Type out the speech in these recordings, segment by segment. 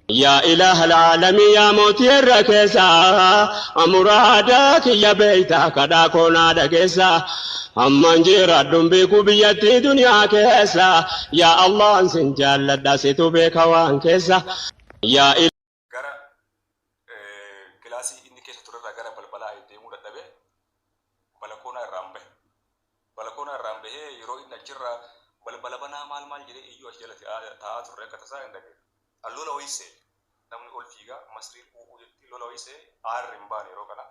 يا إله العالمين يا موتي الركيسة أمرادك يا بيتك داكونا دكيسة أمان جيرا دنبيكو بيتي دنيا كيسة يا الله انسن جال داسيتو بيكا وان كيسة يا إله gara kilaasii inni keessa turerraa gara balbalaa deemuu dadhabee balakoonaa irraan bahee yeroo inni achirraa balbala banaa maal jedhee iyyuu as jalatti taa'aa turre akka tasaa hin dhagee allola ho'isee namni ol fiigaa masriin u'uu jetti lola ho'isee aarri hin baane yeroo kana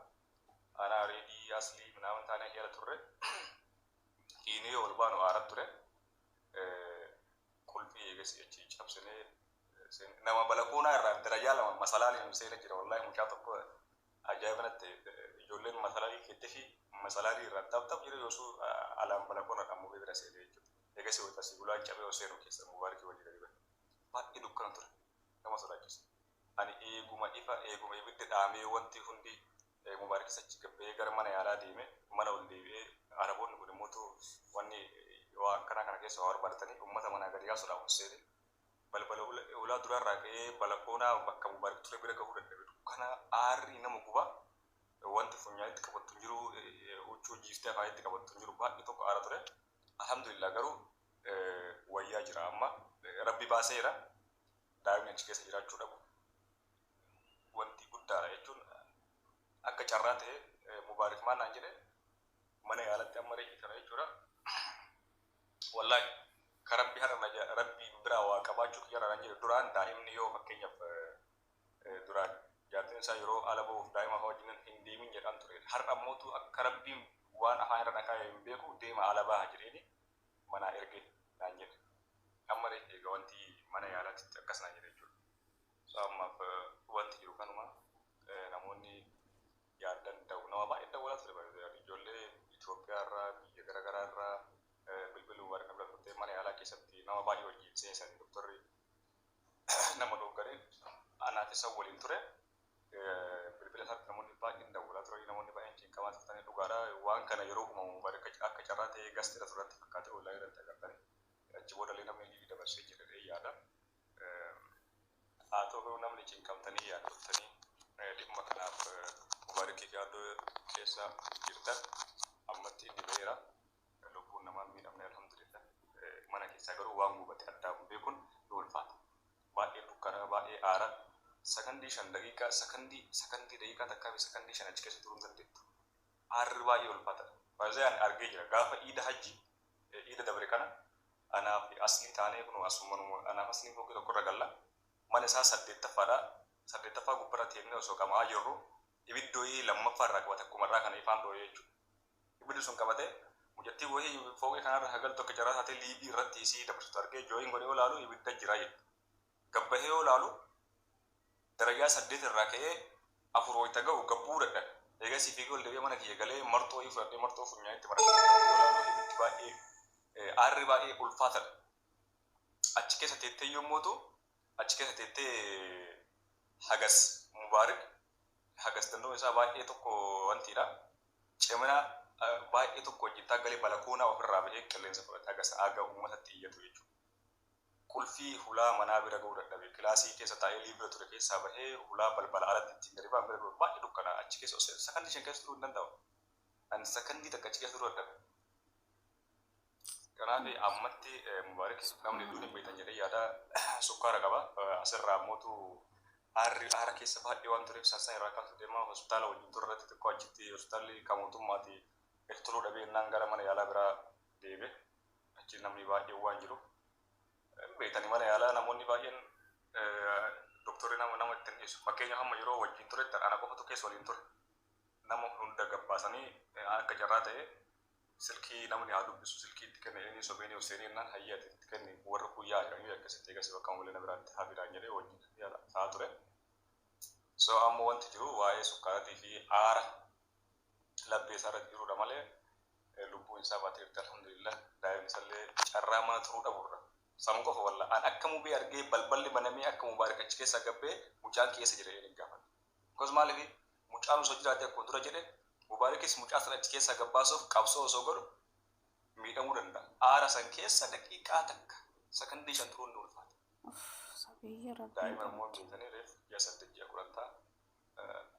anaa reedii aslii minaaman taanee jala turre hiinee ol baanu aarat ture qulfii eegas achi cabsinee nama balakoonaa irraa darajaa lama masalaalee seena jira wallaahi mucaa tokko ajaa'ibanatti ijoolleen masalaalee keettee fi masalaalee irraa taph jira yoosuu alaan balakoonaa dhammoo bira seenee jechuudha. Eegas yoo tasii gulaan cabee seenu keessa mubaarikii wajjin gadi bane. Baay'ee dukkana ture nama sodaachisa. Ani eeguma ibiddi dhaamee wanti hundi mubaarikis achi gabbee gara mana yaalaa deeme mana ol deebi'ee araboonni kun immoo wanni waa akkanaa kana keessa waa barbaadanii uummata manaa gadi yaasuudhaaf seene. Balbala ulaa durarraa ka'ee balakoonaa bakka mubaarik ture bira gahuu dadhabe kana aarri nama guba wanti funyaanitti qabattu jiru huccuu jiiftee afaayitti qabattu jiru baay'ee tokko aara ture alhamdulillah garuu wayyaa jira amma rabbi baaseera daa'imni achi keessa jiraachuu dhabu wanti guddaadha jechuun akka carraa ta'e mubaarik maannaan jedhe mana yaalatti amma reechi kana jechuudha wallaahi karabbi harana rabbi bira waa qabaachuu kiyyaaraan jedhe duraan daa'imni yoo fakkeenyaaf duraan jaartiin isaa yeroo ala ba'uuf daa'ima wajjin hin deemin jedhan ture har'a ammootu akka rabbiin waan afaan irra dhaqaa hin beeku deema ala baha jedheeni manaa erge naan jedhe amma egaa wanti mana yaalaatti akkasana jedhe jechuudha. So ammaaf wanti jiru kanuma namoonni yaaddan ta'u nama baay'ee dawwalaa ture ijoollee Itoophiyaa irraa biyya garaagaraa irraa bilbiluu warra bira turte mana yaalaa keessatti nama baay'ee wajjin seensan doktorri nama doggaree anaati isa waliin ture bilbila isaatti namoonni baay'een dawwalaa ture namoonni baay'een cinqamaa turtanii dhugaadha waan kana yeroo uumamu baraka akka carraa ta'ee gasteera turratti fakkaate ollaa irratti agartanii achi boodallee namni liibii dabarsee jedhee yaada haa ta'u garuu namni cinqamtanii yaaddoftanii dhimma kanaaf mubaarikii fi yaaddoo keessa jirtan ammatti inni beera lubbuun namaa miidhamne alhamdulillah mana keessaa garuu waan gubate addaa beekuun ni ulfaata baay'ee dukkana baay'ee aara sakandii 5 daqiiqaa sakandii daqiiqaa takkaa fi sakandii 5 achi keessa turuu hin dandeettu aarri baay'ee ulfaata baay'ee ani argee jira gaafa iida hajji iida dabre kana anaaf asli taanee kun asummanuma anaaf asli fokkii tokko irra galla mana isaa 8ffaa gubbarra teemnee osoo qamaa jirru ibiddoo lammaffaa irraa qabate akkuma irraa kana ifaan dhooyee jechuudha ibiddi sun qabate mujattii wayii fooqee kanarra hagal tokko jaraa taatee liibii irratti isii dabarsitu argee jooyin godhee olaalu ibidda jira jedhu gabbahee olaalu darajaa 8 irraa ka'ee 4 wayita ga'u gabbuu dadhabe eegas fiigee ol deebi'ee mana kiyya galee marxoo fudhadhee marxoo funyaanitti maratee olaalu ibiddi baay'ee aarri baay'ee ulfaatadha achi keessa teettee yommuu ta'u achi keessa teettee hagas mubaarik hagas dandoo isaa baay'ee tokko wantiidha cimina baay'ee tokko wajjin galee balakoonaa ofirraa bahee qilleensa fudhate hagas aga uummatatti iyyatu jechuudha. Qulfii hulaa manaa bira ga'uu dadhabe kilaasii keessa taa'ee liibira ture keessaa bahee hulaa balbala alatti ittiin gadi ba'an bira ga'u baay'ee dukkana achi keessa sakandii 5 keessa turuu hin danda'u. Ani sakandii takka achi keessa turuu dadhabe. Kanaaf ammatti mubaarik namni hedduun hin beektan jedhee yaada sukkaara qaba asirraa ammootu aara keessa baay'ee waan tureef saasaan irraa kaasuu deemaa hospitaala wajjin turretti xiqqoo achitti hospitaalli kan mootummaati turuu dhabee innaan gara mana yaalaa biraa deebe achi namni baay'ee waan jiru beektanii mana yaalaa namoonni baay'een doktorri nama ittiin dhiyeessu fakkeenya hamma yeroo wajjin turetti ana qofatu keessa waliin ture nama hunda gabbaasanii akka carraa ta'e silkii namni haa dubbisu silkii itti kenne inni sobeenii useenii innaan hayyaati itti kenne warra guyyaa jedhanii akkasitti eegasii bakka mul'ina biraatti hafidhaan jedhee wajjin yaala ta'aa ture. So ammoo wanti jiru waa'ee sukkaaratii fi aara labbee isaa irratti jirudha malee lubbuun isaa baatee jirti alhamdulillah daa'imni isallee carraa mana turuu dhabuurra. Sammuu qofa walla an akka mubee argee balballi banamee akka mubaarik achi keessa gabbee mucaan keessa jira jedhee gaafate. Akkasumas maaliif mucaan osoo jiraatee akkuma dura jedhe mubaarikis mucaa sana achi keessa gabbaasuuf qabsoo osoo godhu miidhamuu danda'a. Aara san keessa daqiiqaa takka sakandii 5 turuun ni ulfaata. صبي ربي دائما مو بيتني ريف جسد تجي كرتا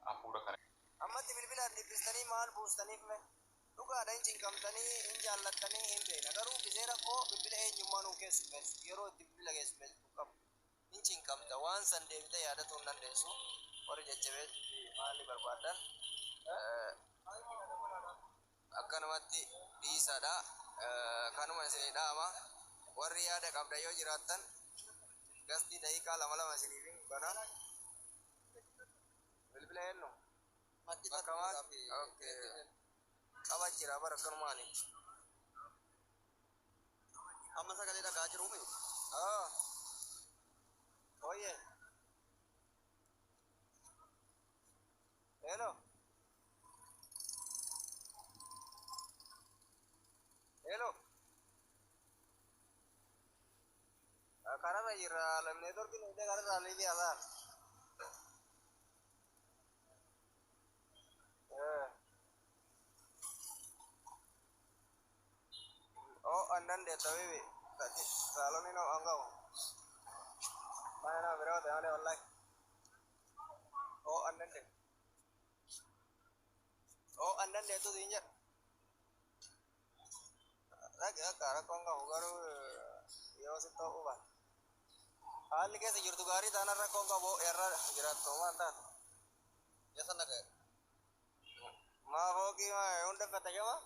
أفورا كان أما تبلبلا نبستني مال بوستني فمه لوكا دين جنكم تاني إن جالت تاني إن بين أكرو بزيرا كو ببلا إن يمانو كيس مس يرو تبلا كيس مس بكم إن جنكم توان سندي بتا يادا تونن ديسو ورجع جبل مالي بربادان أكنماتي ديسادا كانوا مسني داما وريادا كابدا يو جراتن gasti dai kala mala masini ring bana bilbil hello mati kawan oke kawan jira barakar mani amma sagale da gajru me oh yeah hello hello karena jira lemne dor kin udah karena rally dia lah oh andan dia tahu ini tadi salon ini enggak mana berapa ada online oh andan dia tuh injak lagi karena kau enggak ugaru ya masih tahu bah hal ni कैसे जुर्तु गाड़ी ताना रखो का वो एरर गिरात तो मानता जैसा ना के माँ हो कि माँ उन्हें पता क्या माँ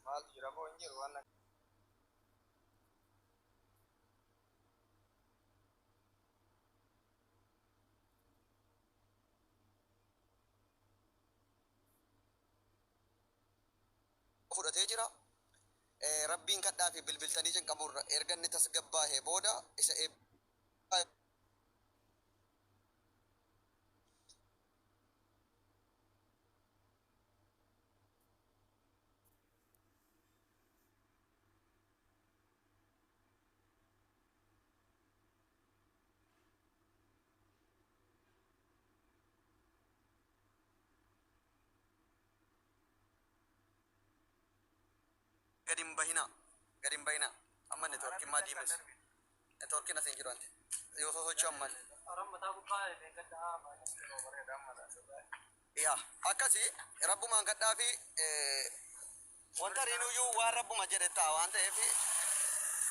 माल जुरा को इंजर वाना फुरा Tejra rabbiin kadhaa fi bilbiltanii jalqaburra erga inni tasgabbaa'ee booda isa gadim bahina amma network ma di mes network na senjiro ante yo so chamman aram mata ku kae ne kada ma no bare damma da ya akasi rabbuma kadda fi wanta renu yu wa rabbuma jedeta wanta fi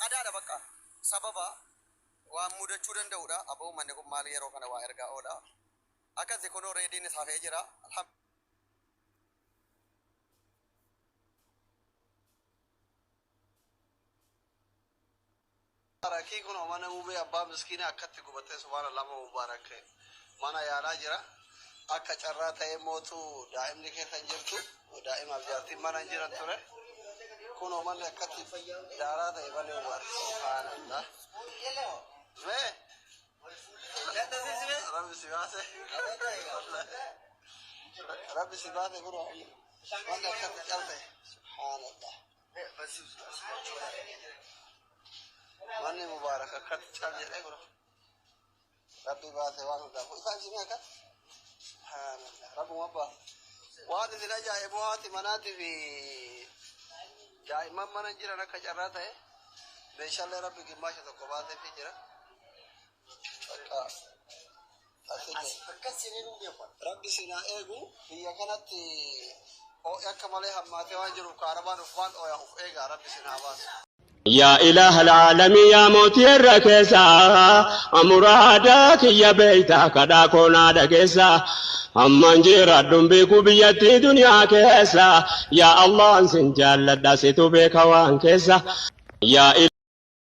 ada bakka sababa wa muda chudan dauda abu manne ko mali yero kana wa erga oda akasi kono ready ni safe jira alhamdulillah Raki kuno mana ube abba miskina akkatti gubate subhanallah mubarak mana ya rajira akka carrata e motu daimni ke tanjirtu daim abjati mana jiran tore kuno mana akkatti darata e bale mubarak subhanallah me rabbi sibate kuno mana akkatti chalte subhanallah Mane mubarak kat chaje ego rabbi baate wa da ko fa jimi kat subhanallah rabbu mabba wa de dina jae muati manati bi jae mamman jira na kajarata e be inshallah rabbi ki masha to ko baate fi jira rabbi sina egu ya kanati o yakamale hammate wa jiru karaban ufwan o ya uf ega rabbi sina bas يا إله العالمين يا موتي الركيسة أمرادك يا بيتك داكونا دكيسة أمان جيرادون بيكو بيتي دنيا كيسة يا الله سنجال داسيتو بيكوان كيسة يا